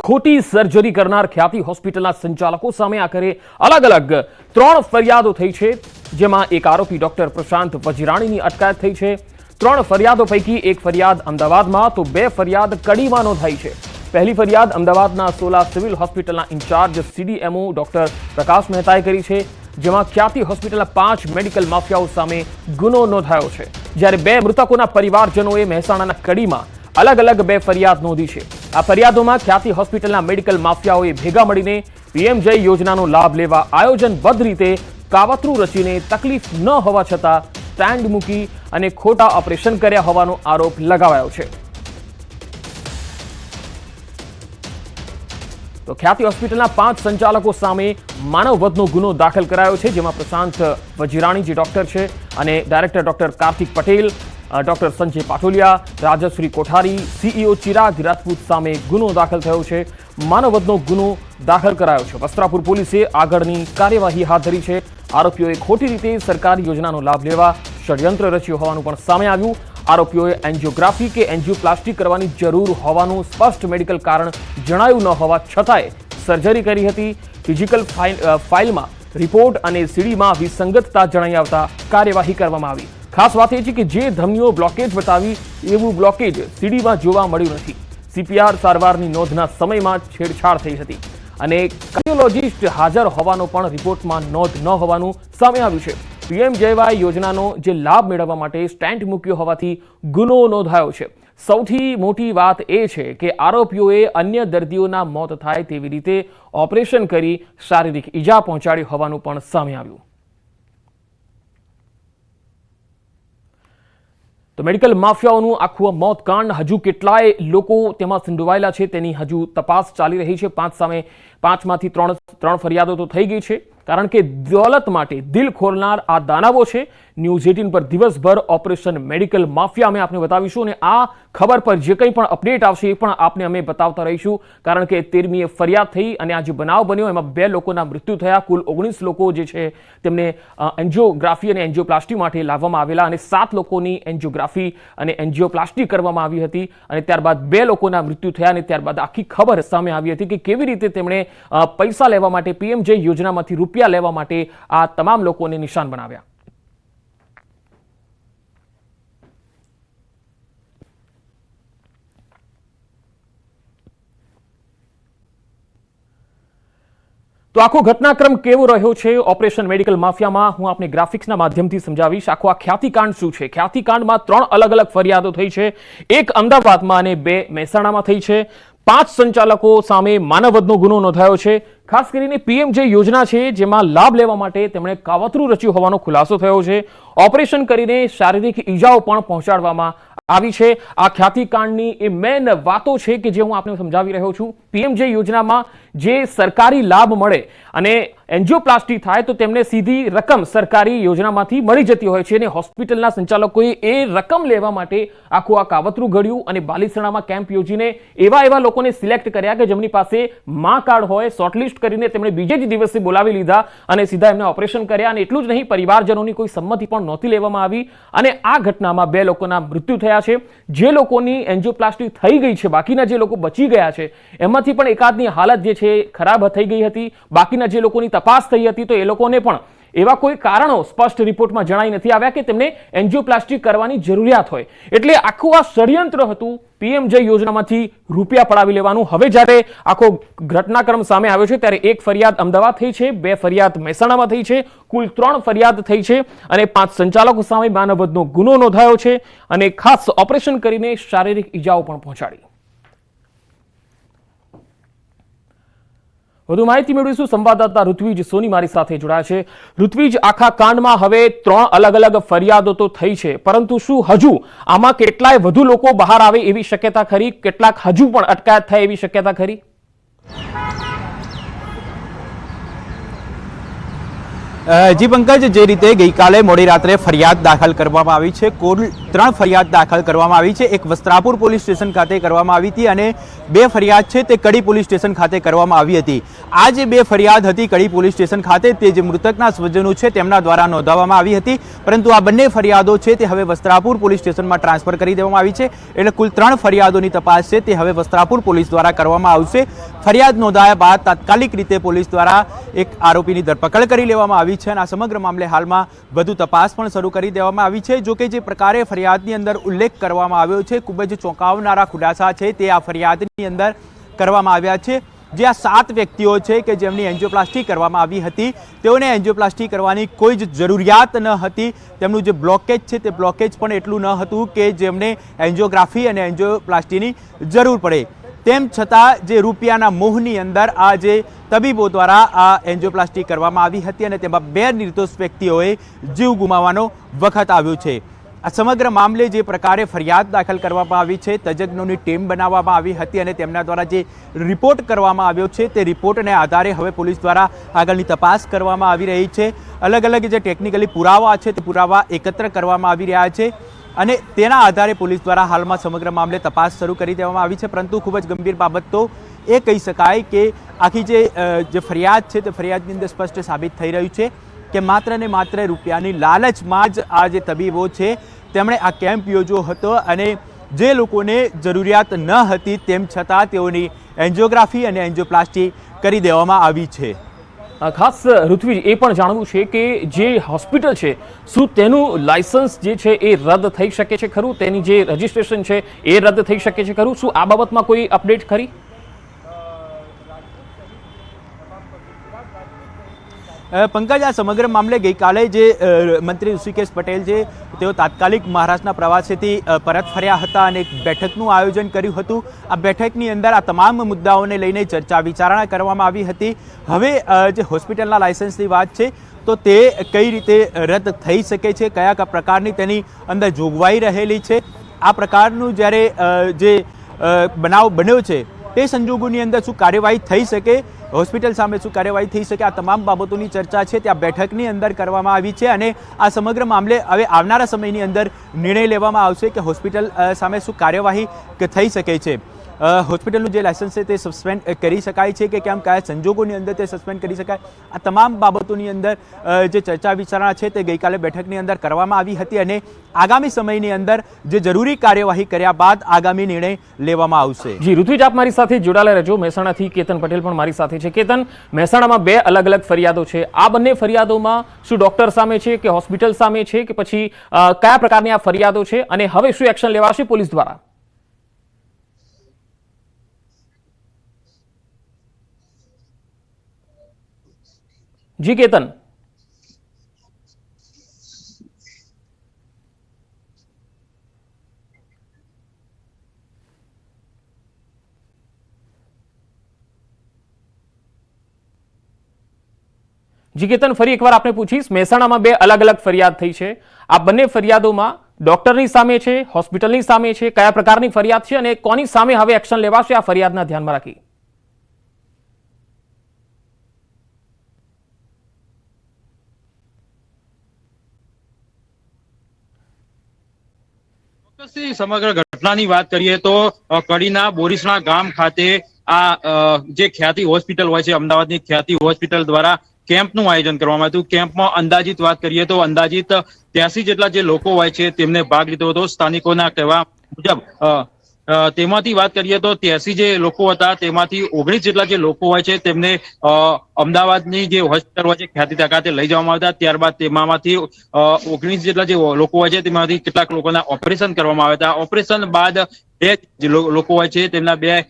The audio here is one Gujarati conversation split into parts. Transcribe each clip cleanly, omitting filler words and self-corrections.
ખોટી સર્જરી કરનાર ખ્યાતિ હોસ્પિટલના સંચાલકો સામે આખરે અલગ અલગ 3 ફરિયાદો થઈ છે, જેમાં એક આરોપી ડોક્ટર પ્રશાંત વજીરાણીની અટકાયત થઈ છે। 3 ફરિયાદો પૈકી એક ફરિયાદ અમદાવાદમાં તો 2 ફરિયાદ કડીમાં નોંધાઈ છે। પહેલી ફરિયાદ અમદાવાદના સોલા સિવિલ હોસ્પિટલના ઇન્ચાર્જ સીડીએમઓ ડોક્ટર પ્રકાશ મહેતાએ કરી છે, જેમાં ખ્યાતિ હોસ્પિટલના 5 મેડિકલ માફિયાઓ સામે ગુનો નોંધાયો છે, જ્યારે 2 મૃતકોના પરિવારજનોએ મહેસાણાના કડીમાં अलग अलग 2 फरियाद नोंधी है। आ फरियादों में ख्याति होस्पिटल मेडिकल माफियाओं भेगा मळीने पीएम जय योजनानो लाभ लेवा आयोजनबद्ध रीते कावतरू रचीने तकलीफ न होवा छतां स्टेन्ड मूकी अने खोटा ऑपरेशन कर्या होवानो आरोप लगावायो छे। तो ख्याति होस्पिटलना 5 संचालको सामे मानववधनो गुनो दाखल करायो छे, जेमां प्रशांत वजीराणी जे डॉक्टर छे अने director doctor Kartik Patel, doctor Sanjay Patoliya, Rajshree Kothari, CEO Chirag Rajput सामे गुनो दाखल थयो छे। मानववधनो गुनो दाखल करायो छे। वस्त्रापुर पोलीसे आगळनी कार्यवाही हाथ धरी छे। आरोपीओए खोटी रीते सरकारी योजनानो लाभ लेवा षड्यंत्र रच्युं होवानुं पण सामे आव्युं। आरोपीओए एंजियोग्राफी के एंजियोप्लास्टी करवानी जरूर होवानुं स्पष्ट मेडिकल कारण जणाव्युं न होवा छतांय सर्जरी करी हती। फिजिकल फाइलमां रिपोर्ट अने सीडीमां विसंगतता जणाई आवता कार्यवाही करवामां आवी। खास बात ए कि जे धमनीओ ब्लॉकेज बतावी एवं ब्लॉकेज सीडी में जोवा मळ्युं नथी। सीपीआर सारवारनी नोंधना समय में छेड़छाड़ थई हती अने कार्डियोलॉजिस्ट हाजर होवानो पण रिपोर्ट में नोंध न होवानुं सामे आव्युं छे। पीएम जयवाय योजनानो जे लाभ मेळववा माटे स्टेन्ड मूक्यो होवाथी गुनो नोंधायो छे। सौथी मोटी वात ए छे के आरोपीओए अन्य दर्दीओना मौत थाय तेवी रीते ऑपरेशन करी शारीरिक ईजा पहोंचाडी होवानुं पण सामे आव्युं। तो मेडिकल माफियाओनुं आखुं मौतकांड हजू केटलाय लोको तेमां संडोवायेला छे तेनी हजू तपास चाली रही छे। 5 सामे 5 मांथी 3 फरियादो तो थई गई छे, कारण के दौलत माटे दिल खोलनार आ दानवो छे। न्यूज 18 पर दिवसभर ऑपरेशन मेडिकल माफिया में आपने बतावीशुं अने आ खबर पर जे कंई पण अपडेट आवशे ए पण आपने अमे बतावता रहीशुं, कारण के 13मीए फरियाद थई अने आ जे बनाव बन्यो एमां 2 लोकोना मृत्यु थया। कुल 19 लोको जे छे तेमने एंजियोग्राफी अने एंजियोप्लास्टी माटे लाववामां आवेला अने 7 लोकोनी एंजियोग्राफी अने एंजियोप्लास्टी करवामां आवी हती अने त्यारबाद 2 लोकोना मृत्यु थया अने त्यारबाद आखी खबर सामे आवी हती कि केवी रीते तेमणे पैसा लेवा माटे पीएम जय योजनामांथी रूपिया लेवा माटे आ तमाम लोकोने निशान बनाव्या। तो आखो घटनाक्रम केवो रह्यो छे ऑपरेशन मेडिकल माफियामां हूँ आपने ग्राफिक्सना माध्यमथी समजावीश। आखो आ ख्यातिकांड शुं छे। ख्यातिकांडमां 3 अलग अलग फरियादो थई छे, एक अमदावादमां अने 2 महेसाणामां थई छे। 5 संचालको सामे मानववधनो गुनो नोंधायो छे। खास करीने पीएम जे योजना छे जेमां लाभ लेवा माटे તેમણે કાવતરું રચ્યું હોવાનો ખુલાસો થયો છે। ઓપરેશન કરીને શારીરિક ઈજાઓ પણ પહોંચાડવામાં આવી છે। આ ખ્યાતિકાંડની એ મેન વાતો છે કે જે હું આપને સમજાવી રહ્યો છું। પીએમ જે યોજનામાં જે સરકારી લાભ મળે અને એન્જિયોપ્લાસ્ટી થાય તો તેમને સીધી રકમ સરકારી યોજનામાંથી મળી જતી હોય છે અને હોસ્પિટલના સંચાલકોએ એ રકમ લેવા માટે આખું આ કાવતરું ઘડ્યું અને બાલિસણામાં કેમ્પ યોજીને એવા લોકોને સિલેક્ટ કર્યા કે જેમની પાસે મા કાર્ડ હોય, શોર્ટલિસ્ટ કરીને તેમણે બીજે જ દિવસે બોલાવી લીધા અને સીધા એમને ઓપરેશન કર્યા અને એટલું જ નહીં, પરિવારજનોની કોઈ સંમતિ પણ નહોતી લેવામાં આવી અને આ ઘટનામાં 2 લોકોના મૃત્યુ થયા છે। જે લોકોની એન્જિયોપ્લાસ્ટી થઈ ગઈ છે, બાકીના જે લોકો બચી ગયા છે એમાંથી પણ એકાદની હાલત જે છે ખરાબ થઈ ગઈ હતી। બાકીના જે લોકોની તપાસ થઈ હતી તો એ લોકોને પણ એવા કોઈ કારણો સ્પષ્ટ રિપોર્ટમાં જણાઈ નથી આવ્યા કે તેમને એન્જિયોપ્લાસ્ટી કરવાની જરૂરિયાત હોય। એટલે આખું આ ષડયંત્ર હતું પીએમ જય યોજનામાંથી રૂપિયા પડાવી લેવાનું। હવે જ્યારે આખો ઘટનાક્રમ સામે આવ્યો છે ત્યારે એક ફરિયાદ અમદાવાદ થઈ છે, 2 ફરિયાદ મહેસાણામાં થઈ છે, કુલ 3 ફરિયાદ થઈ છે અને 5 સંચાલકો સામે માનવવધનો ગુનો નોંધાયો છે અને ખાસ ઓપરેશન કરીને શારીરિક ઈજાઓ પણ પહોંચાડી। વધુ માહિતી મેળવીશું। સંવાદદાતા ઋત્વિજ સોની મારી સાથે જોડાયા છે। ઋત્વિજ, આખા કાંડમાં હવે 3 અલગ અલગ ફરિયાદો તો થઈ છે, પરંતુ શું હજુ આમાં કેટલાય વધુ લોકો બહાર આવે એવી શક્યતા ખરી? કેટલાક હજુ પણ અટકાયત થાય એવી શક્યતા ખરી? જી પંકજ, જે રીતે ગઈકાલે મોડી રાત્રે ફરિયાદ દાખલ કરવામાં આવી છે, કુલ 3 ફરિયાદ દાખલ કરવામાં આવી છે। એક વસ્ત્રાપુર પોલીસ સ્ટેશન ખાતે કરવામાં આવી હતી અને 2 ફરિયાદ છે તે કડી પોલીસ સ્ટેશન ખાતે કરવામાં આવી હતી। આ જે 2 ફરિયાદ હતી કડી પોલીસ સ્ટેશન ખાતે, તે જે મૃતકના સ્વજનો છે તેમના દ્વારા નોંધાવવામાં આવી હતી, પરંતુ આ બંને ફરિયાદો છે તે હવે વસ્ત્રાપુર પોલીસ સ્ટેશનમાં ટ્રાન્સફર કરી દેવામાં આવી છે। એટલે કુલ 3 ફરિયાદોની તપાસ છે તે હવે વસ્ત્રાપુર પોલીસ દ્વારા કરવામાં આવશે। ફરિયાદ નોંધાયા બાદ તાત્કાલિક રીતે પોલીસ દ્વારા એક આરોપીની ધરપકડ કરી લેવામાં આવી છે અને આ સમગ્ર મામલે હાલમાં વધુ તપાસ પણ શરૂ કરી દેવામાં આવી છે। જો કે જે પ્રકારે ફરિયાદની અંદર ઉલ્લેખ કરવામાં આવ્યો છે, ખૂબ જ ચોંકાવનારા ખુલાસા છે તે આ ફરિયાદની અંદર કરવામાં આવ્યા છે। જે આ 7 વ્યક્તિઓ છે કે જેમની એન્જિયોપ્લાસ્ટી કરવામાં આવી હતી, તેઓને એન્જિયોપ્લાસ્ટી કરવાની કોઈ જ જરૂરિયાત ન હતી। તેમનું જે બ્લોકેજ છે તે બ્લોકેજ પણ એટલું ન હતું કે જેમને એન્જિયોગ્રાફી અને એન્જિયોપ્લાસ્ટીની જરૂર પડે। તેમ છતાં જે રૂપિયાના મોહની અંદર આ જે તબીબો દ્વારા આ એન્જિયોપ્લાસ્ટી કરવામાં આવી હતી અને તેમાં 2 નિર્દોષ વ્યક્તિઓએ જીવ ગુમાવવાનો વખત આવ્યો છે। આ સમગ્ર મામલે જે પ્રકારે ફરિયાદ દાખલ કરવામાં આવી છે, તજજ્ઞોની ટીમ બનાવવામાં આવી હતી અને તેમના દ્વારા જે રિપોર્ટ કરવામાં આવ્યો છે તે રિપોર્ટને આધારે હવે પોલીસ દ્વારા આગળની તપાસ કરવામાં આવી રહી છે। અલગ અલગ જે ટેકનિકલી પુરાવા છે તે પુરાવા એકત્ર કરવામાં આવી રહ્યા છે અને તેના આધારે પોલીસ દ્વારા હાલમાં સમગ્ર મામલે તપાસ શરૂ કરી દેવામાં આવી છે। પરંતુ ખૂબ જ ગંભીર બાબત તો એ કહી શકાય કે આખી જે ફરિયાદ છે તે ફરિયાદની અંદર સ્પષ્ટ સાબિત થઈ રહ્યું છે કે માત્ર ને માત્ર રૂપિયાની લાલચમાં જ આ જે તબીબો છે તેમણે આ કેમ્પ યોજ્યો હતો અને જે લોકોને જરૂરિયાત ન હતી તેમ છતાં તેઓની એન્જિયોગ્રાફી અને એન્જિયોપ્લાસ્ટી કરી દેવામાં આવી છે। ખાસ ઋત્વિજ, એ પણ જાણવું છે કે જે હોસ્પિટલ છે, શું તેનું લાયસન્સ જે છે એ રદ થઈ શકે છે ખરું? તેની જે રજીસ્ટ્રેશન છે એ રદ થઈ શકે છે ખરું? શું આ બાબતમાં કોઈ અપડેટ ખરી? પંકજ, આ સમગ્ર મામલે ગઈકાલે જે મંત્રી ઋષિકેશ પટેલ છે તેઓ તાત્કાલિક મહારાષ્ટ્રના પ્રવાસેથી પરત ફર્યા હતા અને એક બેઠકનું આયોજન કર્યું હતું। આ બેઠકની અંદર આ તમામ મુદ્દાઓને લઈને ચર્ચા વિચારણા કરવામાં આવી હતી। હવે જે હોસ્પિટલના લાયસન્સની વાત છે તો તે કઈ રીતે રદ થઈ શકે છે, કયા કયા પ્રકારની તેની અંદર જોગવાઈ રહેલી છે, આ પ્રકારનું જ્યારે જે બનાવ બન્યો છે તે સંજોગોની અંદર શું કાર્યવાહી થઈ શકે, હોસ્પિટલ સામે શું કાર્યવાહી થઈ શકે, આ તમામ બાબતોની ચર્ચા છે ત્યાં બેઠકની અંદર કરવામાં આવી છે અને આ સમગ્ર મામલે હવે આવનારા સમયની અંદર નિર્ણય લેવામાં આવશે કે હોસ્પિટલ સામે શું કાર્યવાહી થઈ શકે છે। હોસ્પિટલનું જે લાયસન્સ છે તે સસ્પેન્ડ કરી શકાય છે કે કેમ, કયા સંજોગોની અંદર તે સસ્પેન્ડ કરી શકાય, આ તમામ બાબતોની અંદર જે ચર્ચા વિચારણા છે તે ગઈકાલે બેઠકની અંદર કરવામાં આવી હતી અને આગામી સમયની અંદર જે જરૂરી કાર્યવાહી કર્યા બાદ આગામી નિર્ણય લેવામાં આવશે। જી ઋત્વિજ, આપ મારી સાથે જોડાયેલા રહેજો। મહેસાણાથી કેતન પટેલ પણ મારી સાથે છે। કેતન, મહેસાણામાં 2 અલગ અલગ ફરિયાદો છે, આ બંને ફરિયાદોમાં શું ડોક્ટર સામે છે કે હોસ્પિટલ સામે છે કે પછી કયા પ્રકારની આ ફરિયાદો છે અને હવે શું એક્શન લેવાશે પોલીસ દ્વારા? જી કેતન। જી કેતન, ફરી એકવાર આપણે પૂછીશ, મહેસાણામાં 2 અલગ અલગ ફરિયાદ થઈ છે, આ બંને ફરિયાદોમાં ડોક્ટરની સામે છે, હોસ્પિટલની સામે છે, કયા પ્રકારની ફરિયાદ છે અને કોની સામે હવે એક્શન લેવાશે આ ફરિયાદના ધ્યાનમાં રાખી? સમગ્ર ઘટનાની વાત કરીએ તો કડીના બોરીસણા ગામ ખાતે આ જે ખ્યાતિ હોસ્પિટલ હોય છે, અમદાવાદની ખ્યાતિ હોસ્પિટલ દ્વારા કેમ્પનું આયોજન કરવામાં આવ્યું હતું। કેમ્પમાં અંદાજિત વાત કરીએ તો અંદાજિત 83 જેટલા જે લોકો હોય છે તેમને ભાગ લીધો હતો। સ્થાનિકોના કહેવા મુજબ તેમાંથી વાત કરીએ તો 83 જે લોકો હતા તેમાંથી 19 જેટલા જે લોકો હોય છે તેમને અમદાવાદની જે હોસ્પિટલ હોય છે ખ્યાતિ ખાતે લઈ જવામાં આવ્યા હતા। ત્યારબાદ તેમાંથી 19 જેટલા જે લોકો હોય છે તેમાંથી કેટલાક લોકોના ઓપરેશન કરવામાં આવ્યા હતા। ઓપરેશન બાદ 2 લોકો હોય છે તેમના 2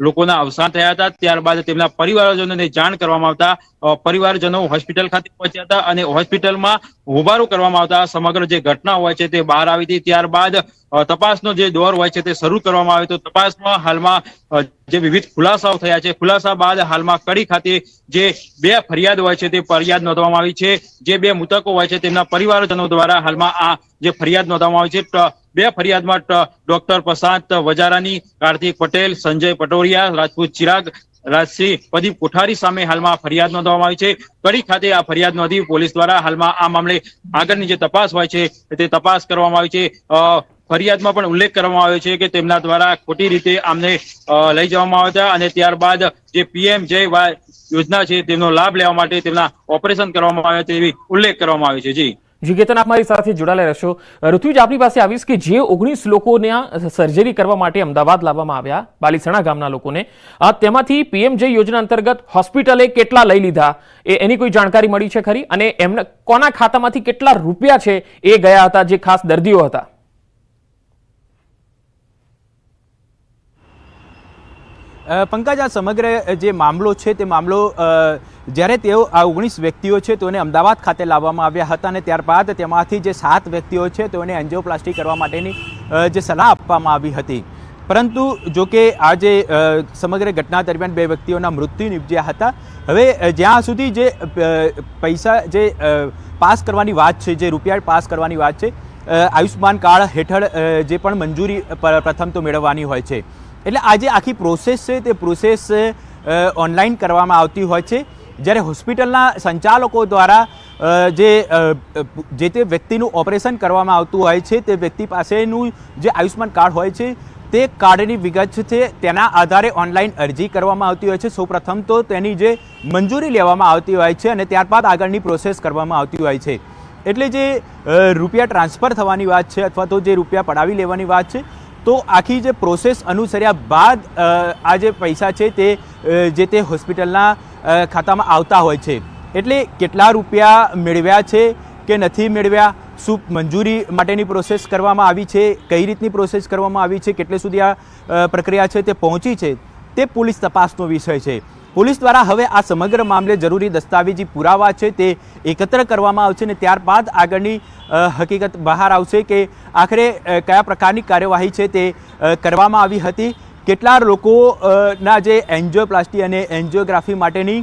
લોકોના અવસાન થયા હતા। ત્યારબાદ તેમના પરિવારજનોને જાણ કરવામાં આવતા પરિવારજનો હોસ્પિટલ ખાતે પહોંચ્યા હતા અને હોસ્પિટલમાં હોબાળો કરવામાં આવતા સમગ્ર જે ઘટના હોય છે તે બહાર આવી હતી। ત્યારબાદ તપાસનો જે દોર હોય છે તે શરૂ કરવામાં આવ્યો તો તપાસમાં હાલમાં જે વિવિધ ખુલાસાઓ થયા છે, ખુલાસા બાદ હાલમાં કડી ખાતે જે 2 ફરિયાદ હોય છે તે ફરિયાદ નોંધવામાં આવી છે। જે 2 મૃતકો હોય છે તેમના પરિવારજનો દ્વારા હાલમાં આ જે ફરિયાદ નોંધવામાં આવી છે, 2 ફરિયાદમાં ડોક્ટર પ્રશાંત વજારાની, કાર્તિક પટેલ, સંજય પટોરિયા, રાજપૂત ચિરાગ રાજસિંહ પ્રદીપ કોઠારી સામે હાલમાં ફરિયાદ નોંધવામાં આવી છે. કડી ખાતે આ ફરિયાદ નોંધી પોલીસ દ્વારા હાલમાં આ મામલે આગળની જે તપાસ હોય છે તે તપાસ કરવામાં આવી છે. ફરિયાદમાં પણ ઉલ્લેખ કરવામાં આવ્યો છે કે તેમના દ્વારા ખોટી રીતે આમને લઈ જવામાં આવ્યા હતા અને ત્યારબાદ જે PMJY યોજના છે તેનો લાભ લેવા માટે તેમના ઓપરેશન કરવામાં આવ્યા તેવી ઉલ્લેખ કરવામાં આવ્યો છે. જી કેતન, આપ મારી સાથે જોડાયેલા રહેશો. ઋત્વિજ, આપની પાસે આવીશ કે જે 19 લોકોને સર્જરી કરવા માટે અમદાવાદ લાવવામાં આવ્યા, બાલીસણા ગામના લોકોને, તેમાંથી PMJ યોજના અંતર્ગત હોસ્પિટલે કેટલા લઈ લીધા એની કોઈ જાણકારી મળી છે ખરી? અને એમને કોના ખાતામાંથી કેટલા રૂપિયા છે એ ગયા હતા જે ખાસ દર્દીઓ હતા? પંકજ, આ સમગ્ર જે મામલો છે તે મામલો જ્યારે તેઓ આ 19 વ્યક્તિઓ છે તેઓને અમદાવાદ ખાતે લાવવામાં આવ્યા હતા અને ત્યારબાદ તેમાંથી જે 7 વ્યક્તિઓ છે તેઓને એન્જિયોપ્લાસ્ટી કરવા માટેની જે સલાહ આપવામાં આવી હતી. પરંતુ જો કે આ જે સમગ્ર ઘટના દરમિયાન 2 વ્યક્તિઓના મૃત્યુ નિપજ્યા હતા. હવે જ્યાં સુધી જે પૈસા જે પાસ કરવાની વાત છે, જે રૂપિયા પાસ કરવાની વાત છે, આયુષ્માન કાર્ડ હેઠળ જે પણ મંજૂરી પ્રથમ તો મેળવવાની હોય છે. એટલે આ જે આખી પ્રોસેસ છે તે પ્રોસેસ ઓનલાઈન કરવામાં આવતી હોય છે. જ્યારે હોસ્પિટલના સંચાલકો દ્વારા જે તે વ્યક્તિનું ઓપરેશન કરવામાં આવતું હોય છે તે વ્યક્તિ પાસેનું જે આયુષ્માન કાર્ડ હોય છે તે કાર્ડની વિગત છે તેના આધારે ઓનલાઈન અરજી કરવામાં આવતી હોય છે. સૌપ્રથમ તો તેની જે મંજૂરી લેવામાં આવતી હોય છે અને ત્યારબાદ આગળની પ્રોસેસ કરવામાં આવતી હોય છે. એટલે જે રૂપિયા ટ્રાન્સફર થવાની વાત છે અથવા તો જે રૂપિયા પડાવી લેવાની વાત છે, તો આખી જે પ્રોસેસ અનુસર્યા બાદ આ જે પૈસા છે તે જે તે હોસ્પિટલના ખાતામાં આવતા હોય છે. એટલે કેટલા રૂપિયા મેળવ્યા છે કે નથી મેળવ્યા, શું મંજૂરી માટેની પ્રોસેસ કરવામાં આવી છે, કઈ રીતની પ્રોસેસ કરવામાં આવી છે, કેટલે સુધી આ પ્રક્રિયા છે તે પહોંચી છે, તે પોલીસ તપાસનો વિષય છે. પોલીસ દ્વારા હવે આ સમગ્ર મામલે જરૂરી દસ્તાવેજી પુરાવા છે તે એકત્ર કરવામાં આવશે અને ત્યારબાદ આગળની હકીકત બહાર આવશે કે આખરે કયા પ્રકારની કાર્યવાહી છે તે કરવામાં આવી હતી. કેટલા લોકોના જે એન્જિયોપ્લાસ્ટી અને એન્જિયોગ્રાફી માટેની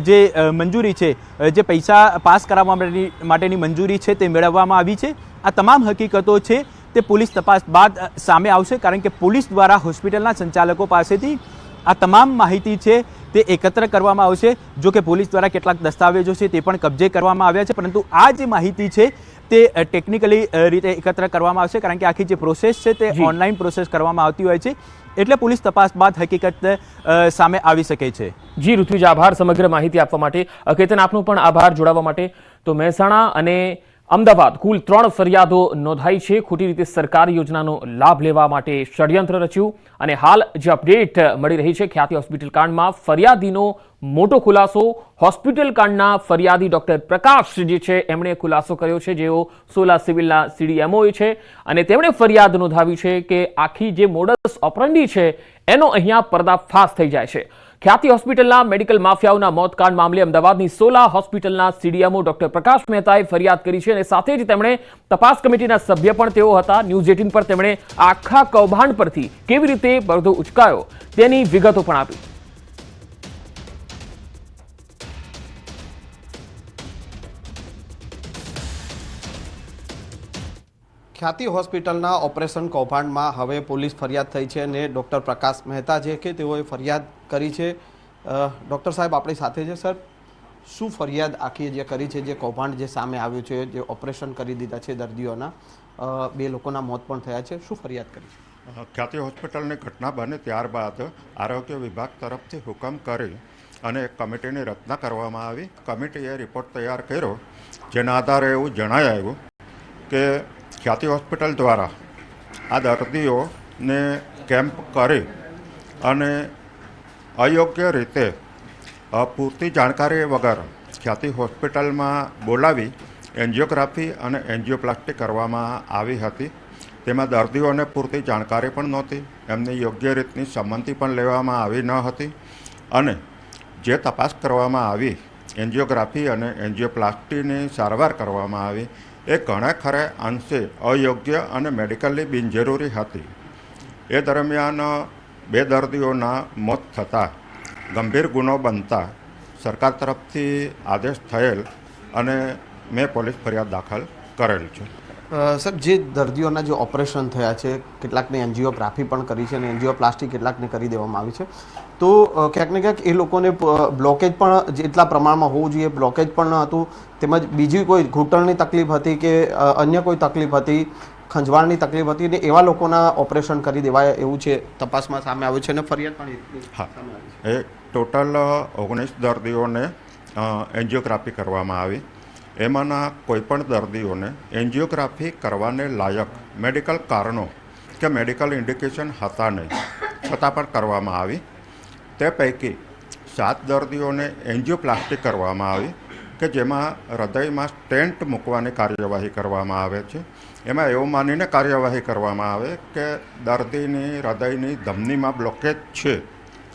જે મંજૂરી છે, જે પૈસા પાસ કરાવવા માટેની મંજૂરી છે તે મેળવવામાં આવી છે. આ તમામ હકીકતો છે તે પોલીસ તપાસ બાદ સામે આવશે, કારણ કે પોલીસ દ્વારા હોસ્પિટલના સંચાલકો પાસેથી આ તમામ માહિતી છે તે એકત્ર કરવામાં આવશે. જો કે પોલીસ દ્વારા કેટલાક દસ્તાવેજો છે તે પણ કબજે કરવામાં આવ્યા છે, પરંતુ આ જે માહિતી છે તે ટેકનિકલી રીતે એકત્ર કરવામાં આવશે, કારણ કે આખી જે પ્રોસેસ છે તે ઓનલાઈન પ્રોસેસ કરવામાં આવતી હોય છે. એટલે પોલીસ તપાસ બાદ હકીકત સામે આવી શકે છે. જી ઋત્વિજ, આભાર સમગ્ર માહિતી આપવા માટે. કેતન, આપનો પણ આભાર જોડાવા માટે. તો મહેસાણા અને અમદાવાદ કુલ 3 ફરિયાદો નોંધાઈ છે. ખોટી રીતે સરકારી યોજનાનો લાભ લેવા માટે ષડયંત્ર રચ્યું અને હાલ જે અપડેટ મળી રહી છે, ખ્યાતિ હોસ્પિટલ કાંડમાં ફરિયાદીનો મોટો ખુલાસો. હોસ્પિટલ કાંડના ફરિયાદી ડોક્ટર પ્રકાશ જે છે એમણે ખુલાસો કર્યો છે, જેઓ સોલા સિવિલના CDMO છે અને તેમણે ફરિયાદ નોંધાવી છે કે આખી જે મોડસ ઓપરન્ડી છે એનો અહીંયા પર્દાફાશ થઈ જાય છે. ખ્યાતિ હોસ્પિટલના મેડિકલ માફિયાઓના મોતકાંડ મામલે અમદાવાદની સોલા હોસ્પિટલના CDMO ડોક્ટર પ્રકાશ મહેતાએ ફરિયાદ કરી છે અને સાથે જ તેમણે તપાસ કમિટીના સભ્ય પણ તેઓ હતા. ન્યૂઝ 18 પર તેમણે આખા કૌભાંડ પરથી કેવી રીતે પડદો ઉચકાયો તેની વિગતો પણ આપી. ખ્યાતિ હોસ્પિટલના ઓપરેશન કૌભાંડમાં હવે પોલીસ ફરિયાદ થઈ છે અને ડૉક્ટર પ્રકાશ મહેતા જે કે તેઓએ ફરિયાદ કરી છે. ડૉક્ટર સાહેબ આપણી સાથે છે. સર, શું ફરિયાદ આખી જે કરી છે, જે કૌભાંડ જે સામે આવ્યું છે, જે ઓપરેશન કરી દીધા છે દર્દીઓના, 2 લોકોના મોત પણ થયા છે, શું ફરિયાદ કરી છે? ખ્યાતિ હોસ્પિટલની ઘટના બને ત્યારબાદ આરોગ્ય વિભાગ તરફથી હુકમ કરી અને એક કમિટીની રચના કરવામાં આવી. કમિટીએ રિપોર્ટ તૈયાર કર્યો, જેના આધારે એવું જણાય આવ્યું કે ખ્યાતિ હોસ્પિટલ દ્વારા આ દર્દીઓને કેમ્પ કરી અને અયોગ્ય રીતે પૂરતી જાણકારી વગર ખ્યાતિ હોસ્પિટલમાં બોલાવી એન્જિયોગ્રાફી અને એન્જિયોપ્લાસ્ટી કરવામાં આવી હતી. તેમાં દર્દીઓને પૂરતી જાણકારી પણ નહોતી, એમની યોગ્ય રીતની સંમતિ પણ લેવામાં આવી ન હતી અને જે તપાસ કરવામાં આવી, એન્જિયોગ્રાફી અને એન્જિયોપ્લાસ્ટીની સારવાર કરવામાં આવી, એ ઘણા ખરા અંશે અયોગ્ય અને મેડિકલી બિનજરૂરી હતી. એ દરમિયાન 2 દર્દીઓના મોત થતાં ગંભીર ગુનો બનતા સરકાર તરફથી આદેશ થયેલ અને મેં પોલીસ ફરિયાદ દાખલ કરેલ છે. સર, જે દર્દીઓના જે ઓપરેશન થયા છે, કેટલાકને એન્જિયોગ્રાફી પણ કરી છે અને એન્જિયોપ્લાસ્ટી કેટલાકને કરી દેવામાં આવી છે, તો ક્યાંક ને ક્યાંક એ લોકોને બ્લોકેજ પણ જેટલા પ્રમાણમાં હોવું જોઈએ બ્લોકેજ પણ ન હતું, તેમજ બીજી કોઈ ઘૂંટણની તકલીફ હતી કે અન્ય કોઈ તકલીફ હતી, ખંજવાળની તકલીફ હતી ને એવા લોકોના ઓપરેશન કરી દેવાય એવું છે તપાસમાં સામે આવ્યું છે અને ફરિયાદ પણ એટલી સામે આવી છે. એ ટોટલ 19 દર્દીઓને એન્જિયોગ્રાફી કરવામાં આવી. એમાંના કોઈપણ દર્દીઓને એન્જિયોગ્રાફી કરવાને લાયક મેડિકલ કારણો કે મેડિકલ ઇન્ડિકેશન હતા નહીં, છતાં પણ કરવામાં આવી. તે પૈકી 7 દર્દીઓને એન્જિયોપ્લાસ્ટી કરવામાં આવી કે જેમાં હૃદયમાં સ્ટેન્ટ મૂકવાની કાર્યવાહી કરવામાં આવે છે. એમાં એવું માનીને કાર્યવાહી કરવામાં આવે કે દર્દીની હૃદયની ધમનીમાં બ્લોકેજ છે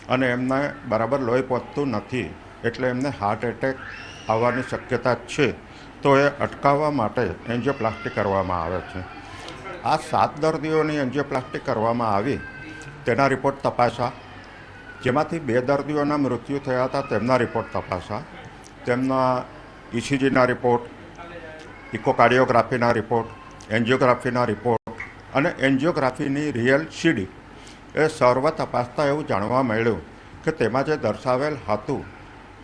અને એમને બરાબર લોહી પહોંચતું નથી, એટલે એમને હાર્ટ એટેક આવવાની શક્યતા છે, તો એ અટકાવવા માટે એન્જિયોપ્લાસ્ટી કરવામાં આવે છે. આ 7 દર્દીઓની એન્જિયોપ્લાસ્ટી કરવામાં આવી, તેના રિપોર્ટ તપાસા, જેમાંથી 2 દર્દીઓના મૃત્યુ થયા હતા તેમના રિપોર્ટ તપાસા, તેમના ઇસીજીના રિપોર્ટ, ઇકોકાર્ડિયોગ્રાફીના રિપોર્ટ, એન્જિયોગ્રાફીના રિપોર્ટ અને એન્જિયોગ્રાફીની રિયલ સીડી એ સર્વ તપાસતા એવું જાણવા મળ્યું કે તેમાં જે દર્શાવેલ હતું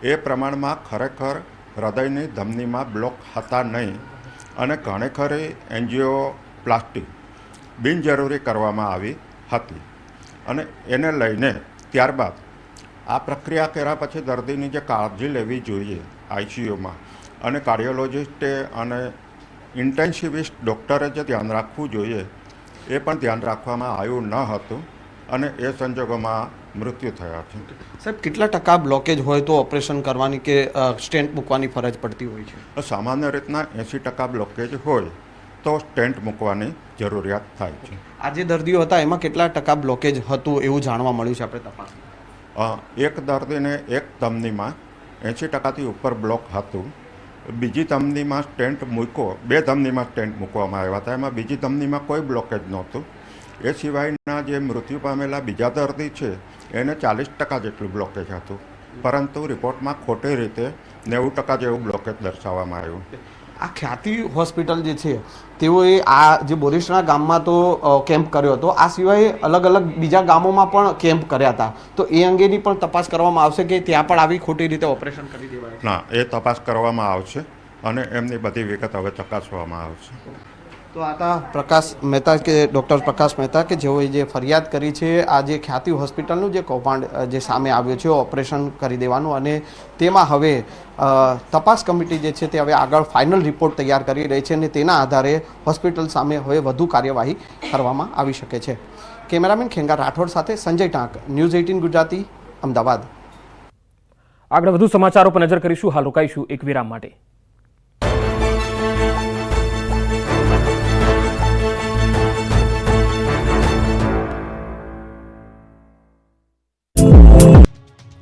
એ પ્રમાણમાં ખરેખર હૃદયની ધમનીમાં બ્લોક હતા નહીં અને ઘણી ખરી એન્જિયોપ્લાસ્ટી બિનજરૂરી કરવામાં આવી હતી. અને એને લઈને ત્યારબાદ આ પ્રક્રિયા કર્યા પછી દર્દીની જે કાળજી લેવી જોઈએ આઈસીયુમાં અને કાર્ડિયોલોજિસ્ટે અને ઇન્ટેન્સિવિસ્ટ ડૉક્ટરે જે ધ્યાન રાખવું જોઈએ એ પણ ધ્યાન રાખવામાં આવ્યું ન હતું અને એ સંજોગોમાં મૃત્યુ થયા છે. સાહેબ, કેટલા ટકા બ્લોકેજ હોય તો ઓપરેશન કરવાની કે સ્ટેન્ટ મૂકવાની ફરજ પડતી હોય છે? સામાન્ય રીતના 80% બ્લોકેજ હોય તો સ્ટેન્ટ મૂકવાની જરૂરિયાત થાય છે. આ જે દર્દીઓ હતા એમાં કેટલા ટકા બ્લોકેજ હતું એવું જાણવા મળ્યું છે આપણે તપાસમાં? એક દર્દીને એક ધમનીમાં 80%થી ઉપર બ્લોક હતું. બીજી ધમનીમાં સ્ટેન્ટ મૂક્યો, 2 ધમનીમાં સ્ટેન્ટ મૂકવામાં આવ્યા હતા, એમાં બીજી ધમનીમાં કોઈ બ્લોકેજ નહોતું. એ સિવાયના જે મૃત્યુ પામેલા બીજા દર્દી છે એને 40% જેટલું બ્લોકેજ હતું, પરંતુ રિપોર્ટમાં ખોટી રીતે 90% જેવું બ્લોકેજ દર્શાવવામાં આવ્યું. આ ખ્યાતિ હોસ્પિટલ જે છે તેઓએ આ જે બોરીસણા ગામમાં તો કેમ્પ કર્યો હતો, આ સિવાય અલગ અલગ બીજા ગામોમાં પણ કેમ્પ કર્યા હતા, તો એ અંગેની પણ તપાસ કરવામાં આવશે કે ત્યાં પણ આવી ખોટી રીતે ઓપરેશન કરી દેવાય? ના, એ તપાસ કરવામાં આવશે અને એમની બધી વિગત હવે ચકાસવામાં આવશે. તો આ હતા પ્રકાશ મહેતા કે ડૉક્ટર પ્રકાશ મહેતા કે જેઓએ જે ફરિયાદ કરી છે આ જે ખ્યાતિ હોસ્પિટલનું જે કૌભાંડ જે સામે આવ્યું છે ઓપરેશન કરી દેવાનું, અને તેમાં હવે તપાસ કમિટી જે છે તે હવે આગળ ફાઇનલ રિપોર્ટ તૈયાર કરી રહી છે અને તેના આધારે હોસ્પિટલ સામે હવે વધુ કાર્યવાહી કરવામાં આવી શકે છે. કેમેરામેન ખેંગા રાઠોડ સાથે સંજય ટાંક, ન્યૂઝ 18 ગુજરાતી, અમદાવાદ. આગળ વધુ સમાચારો પર નજર કરીશું. હાલ રોકાઈશું એક વિરામ માટે.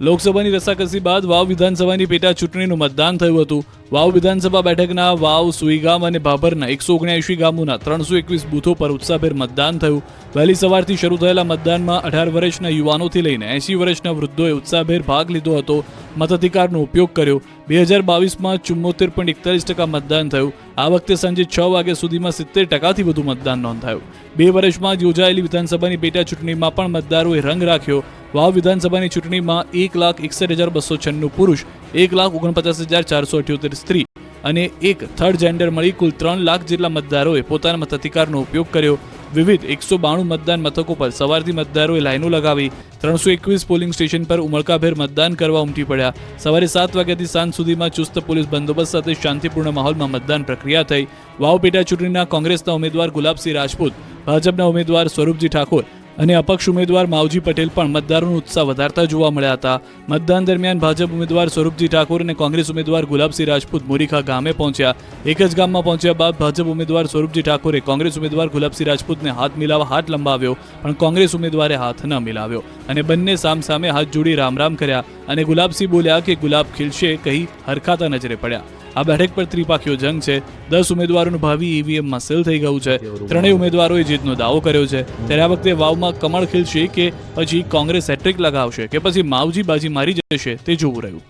લોકસભાની રસાકસી બાદ વાવ વિધાનસભાની પેટા ચૂંટણીનું મતદાન થયું હતું. વાવ વિધાનસભા બેઠકના વાવ, સુઈગામ અને ભાભરના 179 ગામોના 321 બૂથો પર ઉત્સાહભેર મતદાન થયું. વહેલી સવારથી શરૂ થયેલા મતદાનમાં 18 વર્ષના યુવાનોથી લઈને 80 વર્ષના વૃદ્ધોએ ઉત્સાહભેર ભાગ લીધો હતો, મતાધિકારનો ઉપયોગ કર્યો. 2022માં 74.41% મતદાન થયું. આ વખતે સાંજે 6 વાગ્યા સુધીમાં 70%થી વધુ મતદાન નોંધાયું. 2 વર્ષમાં જ યોજાયેલી વિધાનસભાની પેટા ચૂંટણીમાં પણ મતદારોએ રંગ રાખ્યો. વાવ વિધાનસભાની ચૂંટણીમાં 1,61,296 પુરુષ, 1,49,478 સ્ત્રી અને એક થર્ડ જેન્ડર મળી કુલ 3 લાખ જેટલા મતદારોએ પોતાના મતાધિકારનો ઉપયોગ કર્યો. વિવિધ 192 મતદાન મથકો પર સવારથી મતદારોએ લાઈનો લગાવી. 321 પોલિંગ સ્ટેશન પર ઉમળકાભેર મતદાન કરવા ઉમટી પડ્યા. સવારે 7 વાગ્યાથી સાંજ સુધીમાં ચુસ્ત પોલીસ બંદોબસ્ત સાથે શાંતિપૂર્ણ માહોલમાં મતદાન પ્રક્રિયા થઈ. વાવ પેટા ચૂંટણીના કોંગ્રેસના ઉમેદવાર ગુલાબસિંહ રાજપૂત, ભાજપના ઉમેદવાર સ્વરૂપજી ઠાકોર અને અપક્ષ ઉમેદવાર માવજી પટેલ પણ મતદારોનો ઉત્સાહ વધારતા જોવા મળ્યા હતા. મતદાન દરમિયાન ભાજપ ઉમેદવાર સ્વરૂપજી ઠાકોર અને કોંગ્રેસ ઉમેદવાર ગુલાબસિંહ રાજપૂત મોરીખા ગામે પહોંચ્યા. એક જ ગામમાં પહોંચ્યા બાદ ભાજપ ઉમેદવાર સ્વરૂપજી ઠાકોરે કોંગ્રેસ ઉમેદવાર ગુલાબસિંહ રાજપૂતને હાથ મિલાવવા હાથ લંબાવ્યો, પણ કોંગ્રેસ ઉમેદવારે હાથ ન મિલાવ્યો અને બંને સામસામે હાથ જોડી રામ રામ કર્યા અને ગુલાબસિંહ બોલ્યા કે ગુલાબ ખીલશે કહી હરખાતા નજરે પડ્યા. આ બેઠક પર ત્રિપાખીયો જંગ છે. 10 ઉમેદવારોનું ભાવિ ઈવીએમમાં સીલ થઈ ગયું છે. ત્રણેય ઉમેદવારોએ જીતનો દાવો કર્યો છે. ત્યારે આ વખતે વાવમાં કમળ ખીલશે કે પછી કોંગ્રેસ હેટ્રિક લગાવશે કે પછી માવજી બાજી મારી જશે તે જોવું રહ્યું.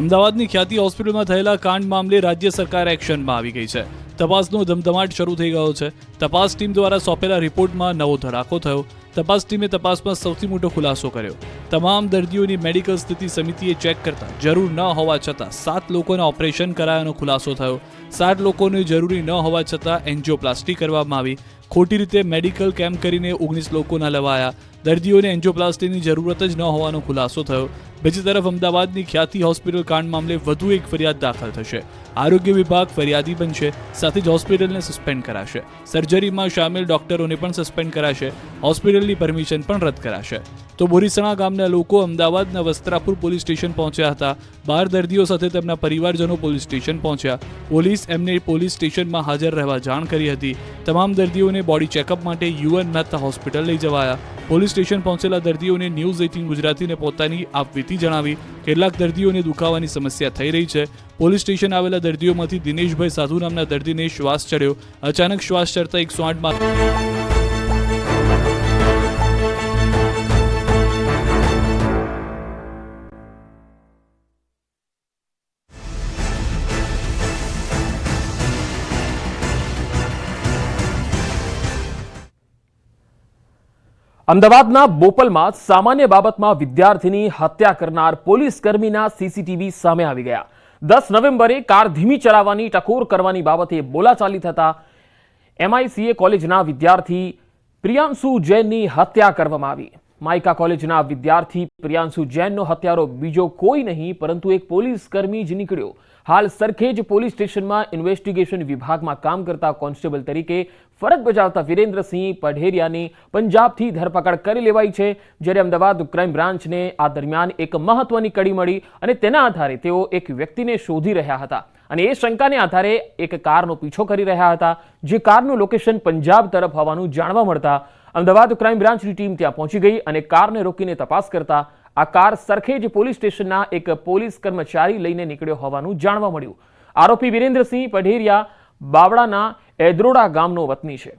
અમદાવાદની ખ્યાતિ હોસ્પિટલમાં થયેલા કાંડ મામલે રાજ્ય સરકાર એક્શનમાં આવી ગઈ છે. તપાસનો ધમધમાટ શરૂ થઈ ગયો છે. તપાસ ટીમ દ્વારા સોંપેલા રિપોર્ટમાં નવો ધડાકો થયો. તપાસ ટીમે તપાસમાં સૌથી મોટો ખુલાસો કર્યો. તમામ દર્દીઓની મેડિકલ સ્થિતિ સમિતિએ ચેક કરતા જરૂર ન હોવા છતાં 7 લોકોના ઓપરેશન કરાયાનો ખુલાસો થયો. 7 લોકોને જરૂરી ન હોવા છતાં એન્જિયોપ્લાસ્ટી કરવામાં આવી. ખોટી રીતે મેડિકલ કેમ્પ કરીને 19 લોકોના લવાયા. દર્દીઓને એન્જિયોપ્લાસ્ટીની જરૂરત જ ન હોવાનો ખુલાસો થયો. બીજી તરફ અમદાવાદની ખ્યાતિ હોસ્પિટલ કાંડ મામલે વધુ એક ફરિયાદ દાખલ થશે. આરોગ્ય વિભાગ ફરિયાદી બનશે, સાથે જ હોસ્પિટલને સસ્પેન્ડ કરાશે. સર્જરીમાં સામેલ ડોક્ટરોને પણ સસ્પેન્ડ કરાશે. હોસ્પિટલની પરમિશન પણ રદ કરાશે. તો બોરીસણા ગામના લોકો અમદાવાદના વસ્ત્રાપુર પોલીસ સ્ટેશન પહોંચ્યા હતા. 12 દર્દીઓ સાથે તેમના પરિવારજનો પોલીસ સ્ટેશન પહોંચ્યા. પોલીસ એમને પોલીસ સ્ટેશનમાં હાજર રહેવા જાણ કરી હતી. તમામ દર્દીઓને બોડી ચેકઅપ માટે યુએન મહેતા હોસ્પિટલ લઈ જવાયા. પોલીસ સ્ટેશન પહોંચેલા દર્દીઓને ન્યૂઝ 18 ગુજરાતીને પોતાની આપવીતી જણાવી. કેટલાક દર્દીઓને દુખાવાની સમસ્યા થઈ રહી છે. પોલીસ સ્ટેશન આવેલા દર્દીઓમાંથી દિનેશભાઈ સાધુ નામના દર્દીને શ્વાસ ચડ્યો. અચાનક શ્વાસ ચડતા 108 માં અમદાવાદના બોપલમાં સામાન્ય બાબતમાં વિદ્યાર્થીની હત્યા કરનાર પોલીસ કર્મીના સીસીટીવી સામે આવી ગયા. 10 નવેમ્બરે કાર ધીમી ચલાવવાની ટકોર કરવાની બાબતે બોલાચાલી થતા MICA કોલેજના વિદ્યાર્થી પ્રિયાંશુ જૈનની હત્યા કરવામાં આવી. માઇકા કોલેજના વિદ્યાર્થી પ્રિયાંશુ જૈનનો હત્યારો બીજો કોઈ નહીં પરંતુ એક પોલીસ કર્મી જ નીકળ્યો. હાલ સરખેજ પોલીસ સ્ટેશનમાં ઇન્વેસ્ટિગેશન વિભાગમાં કામ કરતા કોન્સ્ટેબલ તરીકે ફરજ બજાવતા વિરેન્દ્રસિંહ પઢેરિયાની પંજાબથી ધરપકડ કરી લેવાઈ છે. જ્યારે અમદાવાદ ક્રાઇમ બ્રાન્ચને આ દરમિયાન એક મહત્વની કડી મળી અને તેના આધારે તેઓ એક વ્યક્તિને શોધી રહ્યા હતા અને એ શંકાને આધારે એક કારનો પીછો કરી રહ્યા હતા, જે કારનું લોકેશન પંજાબ તરફ હોવાનું જાણવા મળતા અમદાવાદ ક્રાઇમ બ્રાન્ચની ટીમ ત્યાં પહોંચી ગઈ અને કારને રોકીને તપાસ કરતા આ કાર સરખેજ પોલીસ સ્ટેશનના એક પોલીસ કર્મચારી લઈને નીકળ્યો હોવાનું જાણવા મળ્યું. આરોપી વિરેન્દ્રસિંહ પઢેરિયા બાવળાના એદ્રોડા ગામનો વતની છે.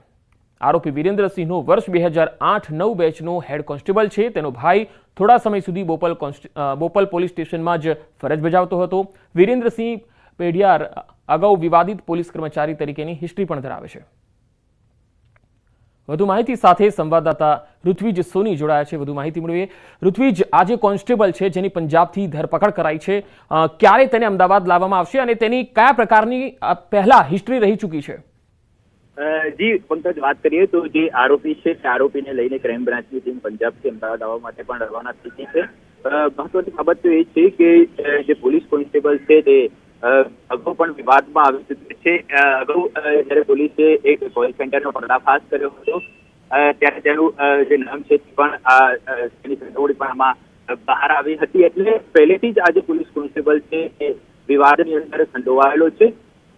આરોપી વિરેન્દ્રસિંહનો વર્ષ 2008-9 બેચનો હેડ કોન્સ્ટેબલ છે. તેનો ભાઈ થોડા સમય સુધી બોપલ પોલીસ સ્ટેશનમાં જ ફરજ બજાવતો હતો. વિરેન્દ્રસિંહ પેઢિયાર અગાઉ વિવાદિત પોલીસ કર્મચારી તરીકેની હિસ્ટ્રી પણ ધરાવે છે. વધુ માહિતી સાથે સંવાદદાતા ઋત્વિજ સોની જોડાયા છે. વધુ માહિતી મેળવીએ. ઋત્વિજ, આજે કોન્સ્ટેબલ છે જેની પંજાબથી ધરપકડ કરાઈ છે, ક્યારે તેને અમદાવાદ લાવવામાં આવશે અને તેની કયા પ્રકારની પહેલા હિસ્ટ્રી રહી ચૂકી છે? જી પંકજ, વાત કરીએ તો જે આરોપી છે તે આરોપીને લઈને ક્રાઇમ બ્રાન્ચની ટીમ પંજાબથી અમદાવાદ આવવા માટે પણ રવાના થઈ ગઈ છે. મહત્વની બાબત તો એ છે કે જે પોલીસ કોન્સ્ટેબલ છે તે અગાઉ પણ વિવાદમાં આવી ચૂક્યો છે. અગાઉ જ્યારે પોલીસે એક કોલ સેન્ટરનો પર્દાફાશ કર્યો હતો ત્યારે તેનું જે નામ છે તે પણ તેની સંડોવણી પણ આમાં બહાર આવી હતી. એટલે પહેલેથી જ આ જે પોલીસ કોન્સ્ટેબલ છે એ વિવાદની અંદર સંડોવાયેલો છે.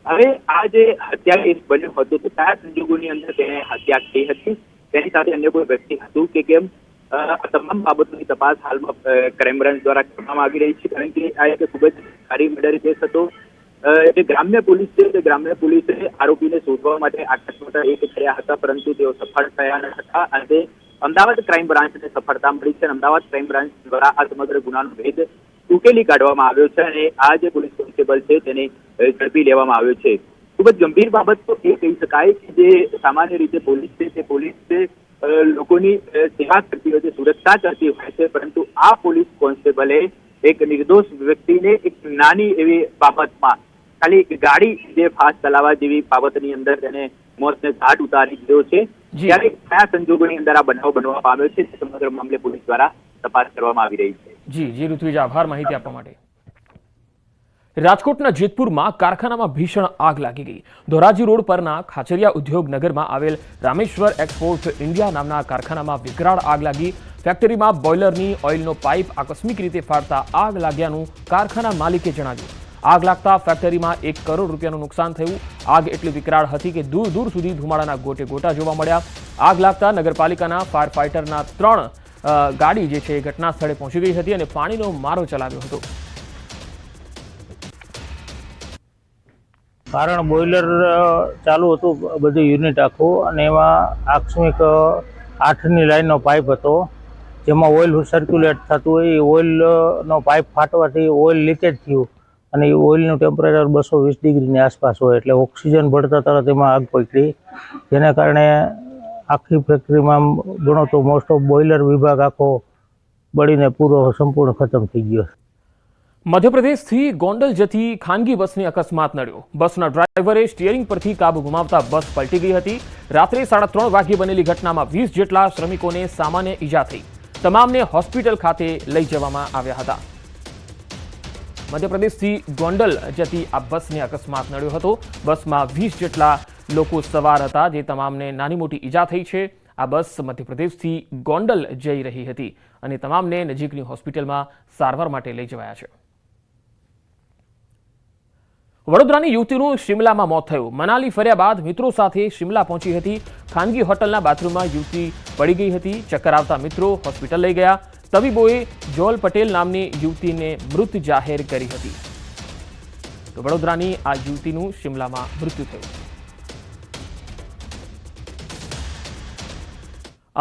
હવે આ જે હત્યા કેસ બન્યો હતો તો કયા સંજોગોની અંદર તેને હત્યા થઈ હતી, તેની સાથે અન્ય કોઈ વ્યક્તિ હતું કે કેમ, આ તમામ બાબતોની તપાસ હાલમાં ક્રાઇમ બ્રાન્ચ દ્વારા કરવામાં આવી રહી છે. કારણ કે આ એક ખૂબ જ ભારી મર્ડર કેસ હતો. જે ગ્રામ્ય પોલીસ છે તે ગ્રામ્ય પોલીસે આરોપીને શોધવા માટે આકાશવાટા એક કર્યા હતા, પરંતુ તેઓ સફળ થયા ન હતા અને અમદાવાદ ક્રાઇમ બ્રાન્ચને સફળતા મળી છે. અમદાવાદ ક્રાઇમ બ્રાન્ચ દ્વારા આ સમગ્ર ગુનાનો ભેદ ઉકેલી કાઢવામાં આવ્યો છે અને આ જે પોલીસ કોન્સ્ટેબલ છે તેને ઝડપી લેવામાં આવ્યો છે. ખૂબ જ ગંભીર બાબત તો એ કહી શકાય કે જે સામાન્ય રીતે પોલીસ છે તે પોલીસ છે લોકોની સેવા કરતી હોય છે, સુરક્ષા કરતી હોય છે, પરંતુ આ પોલીસ કોન્સ્ટેબલે એક નિર્દોષ વ્યક્તિને એક નાની એવી બાબતમાં ખાલી ગાડી જે ફાસ્ટ ચલાવવા જેવી બાબતની અંદર તેને મોતને ઘાટ ઉતારી દીધો છે. ત્યારે કયા સંજોગોની અંદર આ બનાવ બનવા પામ્યો છે તે સમગ્ર મામલે પોલીસ દ્વારા તપાસ કરવામાં આવી રહી છે. જી ઋત્વિજ, આભાર માહિતી આપવા માટે. રાજકોટના જેતપુરમાં કારખાનામાં ભીષણ આગ લાગી ગઈ. ધોરાજી રોડ પરના ખાચરિયા ઉદ્યોગ નગરમાં આવેલ રામેશ્વર એક્સપોર્ટ ઇન્ડિયા નામના કારખાનામાં વિકરાળ આગ લાગી. ફેક્ટરીમાં બોઇલરની ઓઇલનો પાઇપ આકસ્મિક રીતે ફાટતા આગ લાગ્યાનું કારખાના માલિકે જણાવ્યું. આગ લાગતા ફેક્ટરીમાં 1 કરોડ રૂપિયાનું નુકસાન થયું. આગ એટલી વિકરાળ હતી કે દૂર દૂર સુધી ધુમાડાના ગોટે ગોટા જોવા મળ્યા. આગ લાગતા નગરપાલિકાના ફાયર ફાઇટરના 3 ગાડી જે છે ઘટના સ્થળે પહોંચી ગઈ હતી અને પાણીનો મારો ચલાવ્યો હતો. કારણ બોઇલર ચાલુ હતું, બધું યુનિટ આખું, અને એમાં આકસ્મિક 8ની લાઇનનો પાઇપ હતો જેમાં ઓઇલ સર્ક્યુલેટ થતું હોય. ઓઇલનો પાઇપ ફાટવાથી ઓઇલ લીકેજ થયું અને એ ઓઇલનું ટેમ્પરેચર 220 ડિગ્રીની આસપાસ હોય એટલે ઓક્સિજન ભળતા તરત એમાં આગ પકડી, જેના કારણે આખી ફેક્ટરીમાં ગણો તો મોસ્ટ ઓફ બોઇલર વિભાગ આખો બળીને પૂરો સંપૂર્ણ ખતમ થઈ ગયો. મધ્યપ્રદેશથી ગોંડલ જતી ખાનગી બસને અકસ્માત નડ્યો. બસના ડ્રાઈવરે સ્ટીયરિંગ પરથી કાબુ ગુમાવતા બસ પલટી ગઈ હતી. રાત્રે 3:30 વાગ્યે બનેલી ઘટનામાં 20 જેટલા શ્રમિકોને સામાન્ય ઈજા થઈ. તમામને હોસ્પિટલ ખાતે લઈ જવામાં આવ્યા હતા. મધ્યપ્રદેશથી ગોંડલ જતી આ બસને અકસ્માત નડ્યો હતો. બસમાં 20 જેટલા લોકો સવાર હતા, જે તમામને નાની મોટી ઈજા થઈ છે. આ બસ મધ્યપ્રદેશથી ગોંડલ જઈ રહી હતી અને તમામને નજીકની હોસ્પિટલમાં સારવાર માટે લઈ જવાયા છે. વડોદરાની યુવતીનું શિમલામાં મોત થયું. મનાલી ફર્યા બાદ મિત્રો સાથે શિમલા પહોંચી હતી. ખાનગી હોટલના બાથરૂમમાં યુવતી પડી ગઈ હતી. ચક્કર આવતા મિત્રો હોસ્પિટલ લઈ ગયા. તબીબોએ જોલ પટેલ નામની યુવતીને મૃત જાહેર કરી હતી. તો વડોદરાની આ યુવતીનું શિમલામાં મૃત્યુ થયું.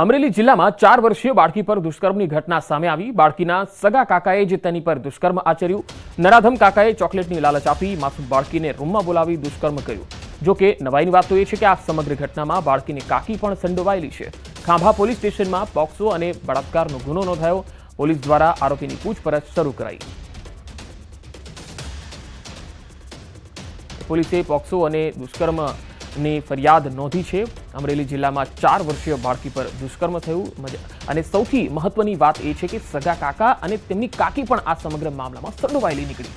અમરેલી જિલ્લામાં 4 વર્ષીય બાળકી પર દુષ્કર્મની ઘટના સામે આવી. બાળકીના સગા કાકાએ જ તેની પર દુષ્કર્મ આચર્યું. નરાધમ કાકાએ ચોકલેટની લાલચ આપી માસૂમ બાળકીને રૂમમાં બોલાવી દુષ્કર્મ કર્યું. જો કે નવાઈની વાત તો એ છે કે આ સમગ્ર ઘટનામાં બાળકીની કાકી પણ સંડોવાયેલી છે. ખાંભા પોલીસ સ્ટેશનમાં પોક્સો અને બળાત્કારનો ગુનો નોંધાયો. પોલીસ દ્વારા આરોપીની પૂછપરછ શરૂ કરાઈ. પોલીસે પોક્સો અને દુષ્કર્મની ફરિયાદ નોંધી છે. અમરેલી જિલ્લામાં 4 વર્ષીય બાળકી પર દુષ્કર્મ થયું અને સૌથી મહત્વની વાત એ છે કે સગા કાકા અને તેમની કાકી પણ આ સમગ્ર મામલામાં સંડોવાયેલી નીકળી.